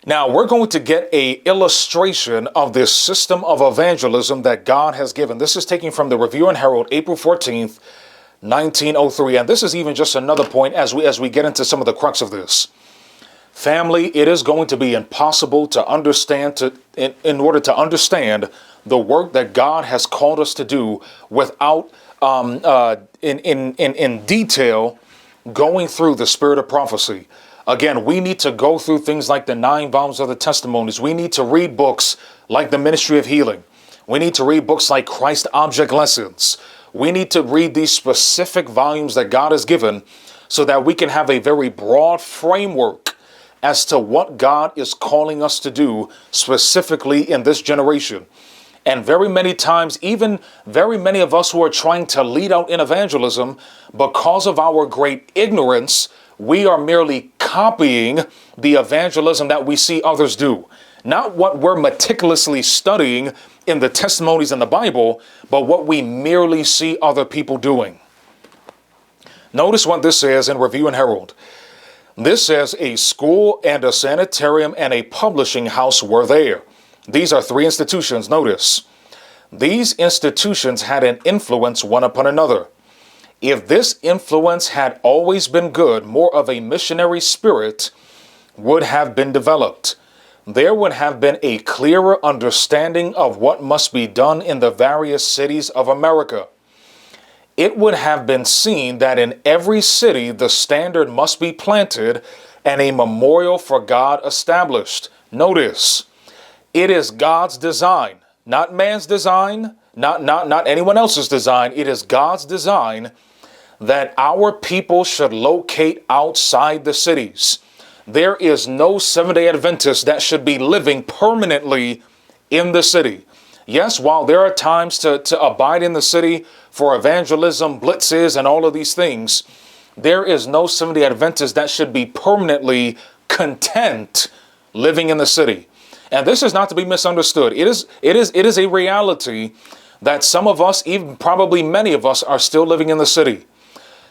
Now, we're going to get a illustration of this system of evangelism that God has given. This is taken from the Review and Herald, April 14th, 1903. And this is even just another point as we get into some of the crux of this. Family, it is going to be impossible to understand, in order to understand the work that God has called us to do without, in detail, going through the spirit of prophecy. Again, we need to go through things like the 9 volumes of the testimonies. We need to read books like the Ministry of Healing. We need to read books like Christ Object Lessons. We need to read these specific volumes that God has given so that we can have a very broad framework as to what God is calling us to do specifically in this generation. And very many times, even very many of us who are trying to lead out in evangelism, because of our great ignorance, we are merely copying the evangelism that we see others do. Not what we're meticulously studying in the testimonies in the Bible, but what we merely see other people doing. Notice what this says in Review and Herald. This says a school and a sanitarium and a publishing house were there. These are 3 institutions. Notice, these institutions had an influence one upon another. If this influence had always been good, more of a missionary spirit would have been developed. There would have been a clearer understanding of what must be done in the various cities of America. It would have been seen that in every city the standard must be planted and a memorial for God established. Notice, it is God's design, not man's design, not anyone else's design. It is God's design that our people should locate outside the cities. There is no Seventh-day Adventist that should be living permanently in the city. Yes, while there are times to abide in the city for evangelism, blitzes, and all of these things, there is no Seventh-day Adventist that should be permanently content living in the city. And this is not to be misunderstood. It is a reality that some of us, even probably many of us, are still living in the city.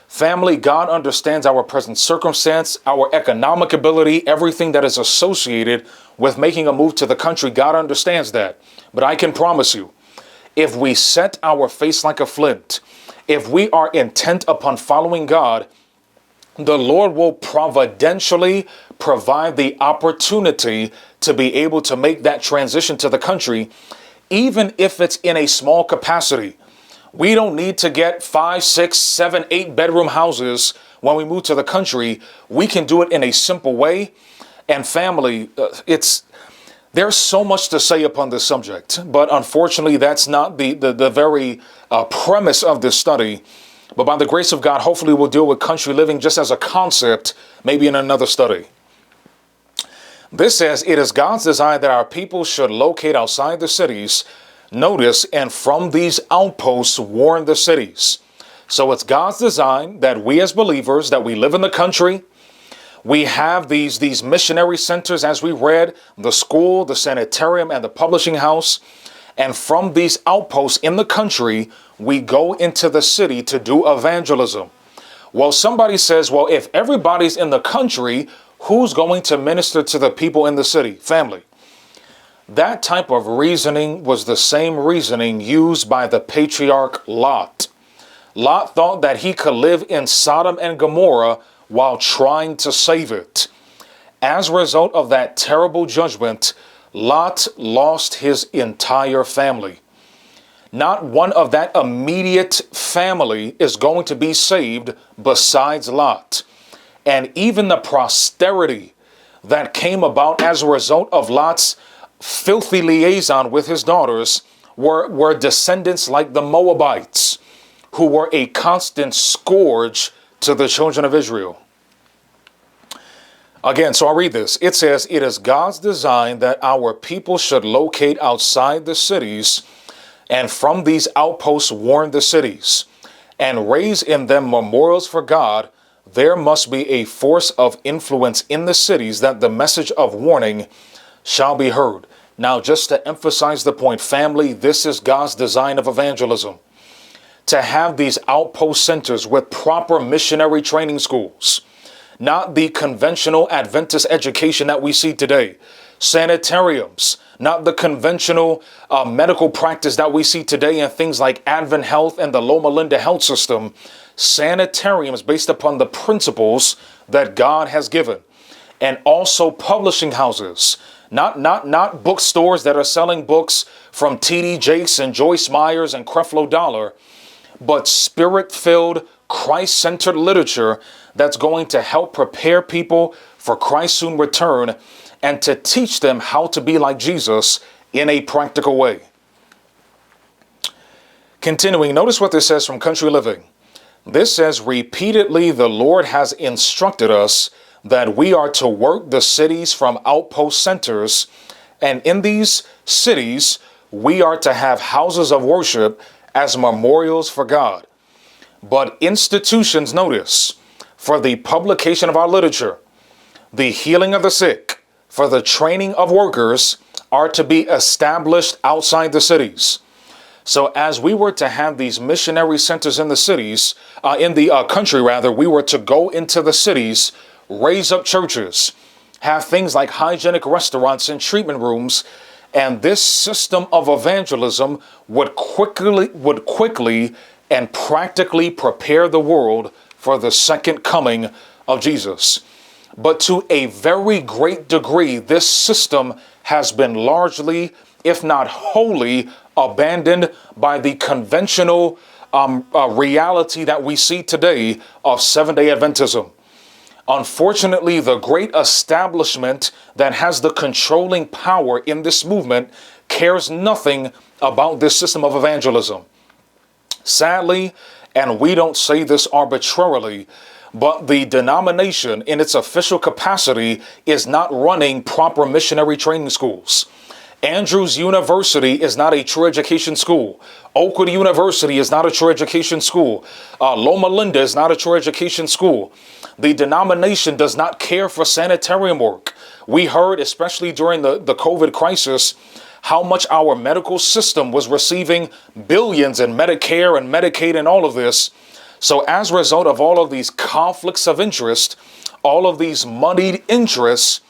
Family, God understands our present circumstance, our economic ability, everything that is associated with making a move to the country. God understands that. But I can promise you, if we set our face like a flint, if we are intent upon following God, the Lord will providentially provide the opportunity to be able to make that transition to the country, even if it's in a small capacity. We don't need to get 5, 6, 7, 8 bedroom houses when we move to the country. We can do it in a simple way. And family, there's so much to say upon this subject, but unfortunately, that's not the very premise of this study. But by the grace of God, hopefully we'll deal with country living just as a concept, maybe in another study. This says, it is God's desire that our people should locate outside the cities. Notice, and from these outposts warn the cities. So it's God's design that we as believers, that we live in the country, we have these missionary centers, as we read, the school, the sanitarium, and the publishing house. And from these outposts in the country, we go into the city to do evangelism. Well, somebody says, well, if everybody's in the country, who's going to minister to the people in the city? Family. That type of reasoning was the same reasoning used by the patriarch Lot. Lot thought that he could live in Sodom and Gomorrah while trying to save it. As a result of that terrible judgment, Lot lost his entire family. Not one of that immediate family is going to be saved besides Lot. And even the posterity that came about as a result of Lot's filthy liaison with his daughters were descendants like the Moabites, who were a constant scourge to the children of Israel. Again, so I'll read this. It says, it is God's design that our people should locate outside the cities, and from these outposts warn the cities, and raise in them memorials for God. There must be a force of influence in the cities that the message of warning shall be heard. Now, just to emphasize the point, family, this is God's design of evangelism. To have these outpost centers with proper missionary training schools, not the conventional Adventist education that we see today. sanitariums, not the conventional medical practice that we see today in things like Advent Health and the Loma Linda Health System. Sanitariums based upon the principles that God has given. And also publishing houses, not bookstores that are selling books from T.D. Jakes and Joyce Myers and Creflo Dollar, but spirit-filled, Christ-centered literature that's going to help prepare people for Christ's soon return and to teach them how to be like Jesus in a practical way. Continuing, notice what this says from Country Living. This says, repeatedly the Lord has instructed us that we are to work the cities from outpost centers, and in these cities we are to have houses of worship as memorials for God. But institutions, notice, for the publication of our literature, the healing of the sick, for the training of workers, are to be established outside the cities. So as we were to have these missionary centers in the cities, in the country rather, we were to go into the cities, raise up churches, have things like hygienic restaurants and treatment rooms, and this system of evangelism would quickly and practically prepare the world for the second coming of Jesus. But to a very great degree, this system has been largely, if not wholly, abandoned by the conventional reality that we see today of Seventh-day Adventism. Unfortunately, the great establishment that has the controlling power in this movement cares nothing about this system of evangelism. Sadly, and we don't say this arbitrarily, but the denomination in its official capacity is not running proper missionary training schools. Andrews University is not a true education school. Oakwood University is not a true education school. Loma Linda is not a true education school. The denomination does not care for sanitarium work. We heard, especially during the COVID crisis, how much our medical system was receiving billions in Medicare and Medicaid and all of this. So as a result of all of these conflicts of interest, all of these moneyed interests,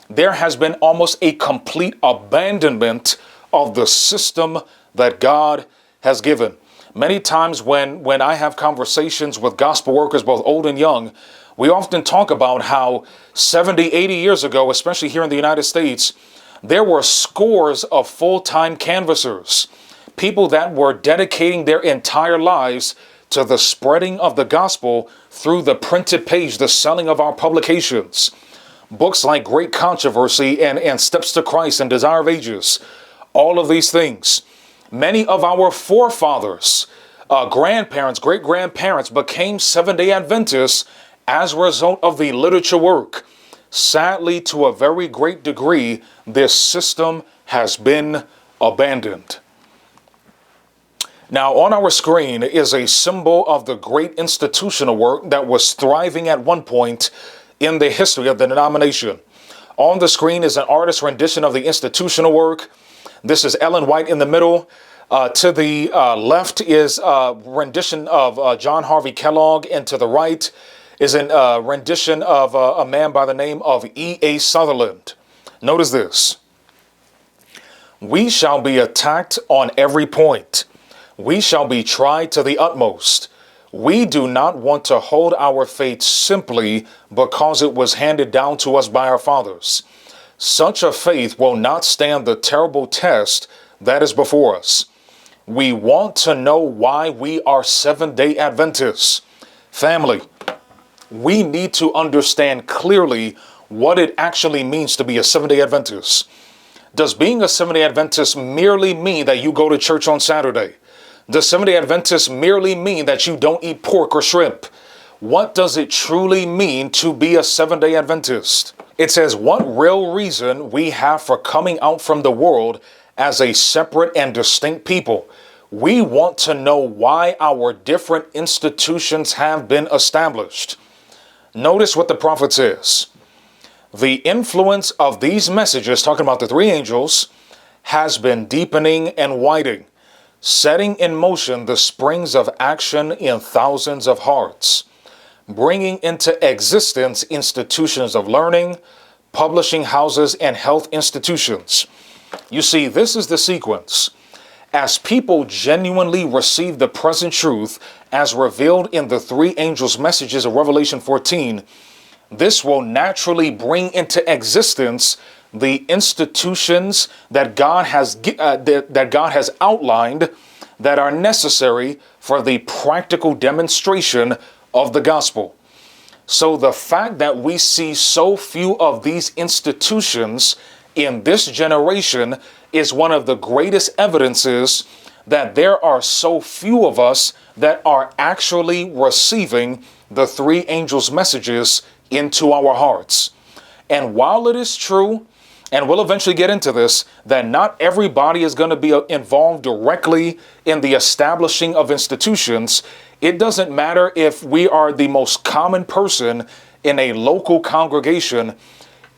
there has been almost a complete abandonment of the system that God has given. Many times when I have conversations with gospel workers, both old and young, we often talk about how 70, 80 years ago, especially here in the United States, there were scores of full-time canvassers, people that were dedicating their entire lives to the spreading of the gospel through the printed page, the selling of our publications. Books like Great Controversy and Steps to Christ and Desire of Ages, all of these things. Many of our forefathers, grandparents, great-grandparents became Seventh-day Adventists as a result of the literature work. Sadly, to a very great degree, this system has been abandoned. Now, on our screen is a symbol of the great institutional work that was thriving at one point in the history of the denomination. On the screen is an artist's rendition of the institutional work. This is Ellen White in the middle. To the left is a rendition of John Harvey Kellogg, and to the right is a rendition of a man by the name of E.A. Sutherland. Notice this. We shall be attacked on every point. We shall be tried to the utmost. We do not want to hold our faith simply because it was handed down to us by our fathers. Such a faith will not stand the terrible test that is before us. We want to know why we are Seventh-day Adventists. Family, we need to understand clearly what it actually means to be a Seventh-day Adventist. Does being a Seventh-day Adventist merely mean that you go to church on Saturday? Does Seventh-day Adventist merely mean that you don't eat pork or shrimp? What does it truly mean to be a Seventh-day Adventist? It says, what real reason we have for coming out from the world as a separate and distinct people. We want to know why our different institutions have been established. Notice what the prophet says. The influence of these messages, talking about the three angels, has been deepening and widening, setting in motion the springs of action in thousands of hearts, bringing into existence institutions of learning, publishing houses, and health institutions. You see, this is the sequence. As people genuinely receive the present truth as revealed in the three angels' messages of Revelation 14, this will naturally bring into existence the institutions that God has outlined that are necessary for the practical demonstration of the gospel. So the fact that we see so few of these institutions in this generation is one of the greatest evidences that there are so few of us that are actually receiving the three angels' messages into our hearts. And while it is true, and we'll eventually get into this, that not everybody is going to be involved directly in the establishing of institutions, it doesn't matter if we are the most common person in a local congregation.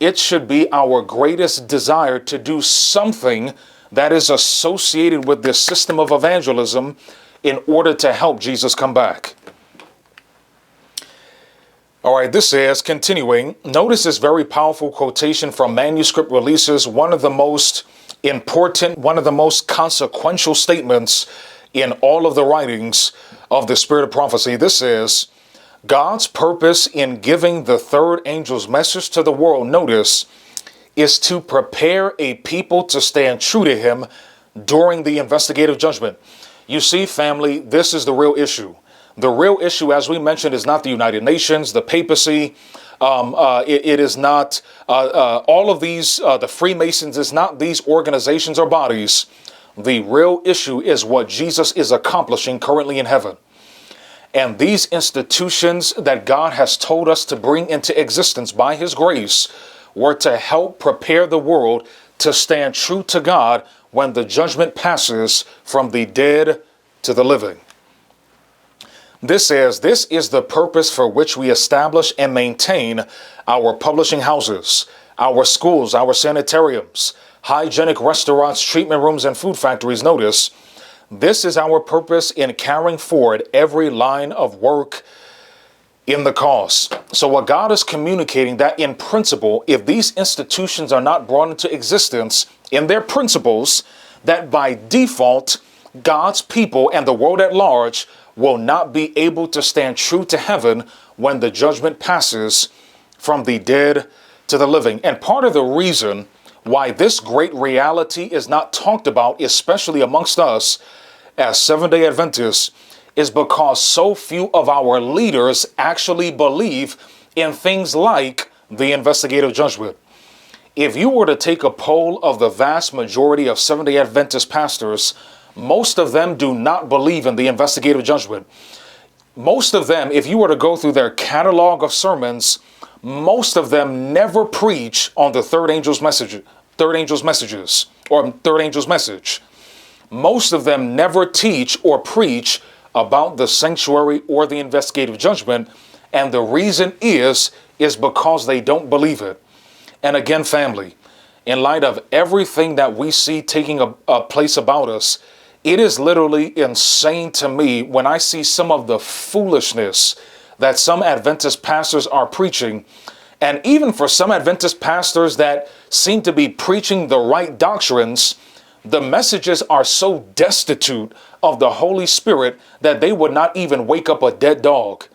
It should be our greatest desire to do something that is associated with this system of evangelism in order to help Jesus come back. All right, this is continuing. Notice this very powerful quotation from Manuscript Releases, one of the most important, one of the most consequential statements in all of the writings of the Spirit of Prophecy. This is God's purpose in giving the third angel's message to the world, notice, is to prepare a people to stand true to him during the investigative judgment. You see, family, this is the real issue. The real issue, as we mentioned, is not the United Nations, the papacy. It is not all of these, the Freemasons, is not these organizations or bodies. The real issue is what Jesus is accomplishing currently in heaven. And these institutions that God has told us to bring into existence by his grace were to help prepare the world to stand true to God when the judgment passes from the dead to the living. This is the purpose for which we establish and maintain our publishing houses, our schools, our sanitariums, hygienic restaurants, treatment rooms, and food factories. Notice, this is our purpose in carrying forward every line of work in the cause. So what God is communicating, that in principle, if these institutions are not brought into existence in their principles, that by default, God's people and the world at large will not be able to stand true to heaven when the judgment passes from the dead to the living. And part of the reason why this great reality is not talked about, especially amongst us as Seventh-day Adventists, is because so few of our leaders actually believe in things like the investigative judgment. If you were to take a poll of the vast majority of Seventh-day Adventist pastors, most of them do not believe in the investigative judgment. Most of them, if you were to go through their catalog of sermons, most of them never preach on the third angel's messages, or third angel's message. Most of them never teach or preach about the sanctuary or the investigative judgment. And the reason is because they don't believe it. And again, family, in light of everything that we see taking a place about us, it is literally insane to me when I see some of the foolishness that some Adventist pastors are preaching. And even for some Adventist pastors that seem to be preaching the right doctrines, the messages are so destitute of the Holy Spirit that they would not even wake up a dead dog.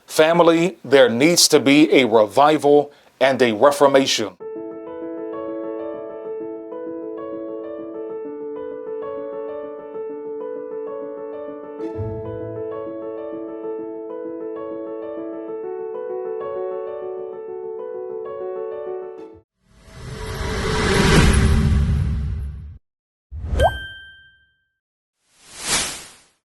Family, there needs to be a revival and a reformation.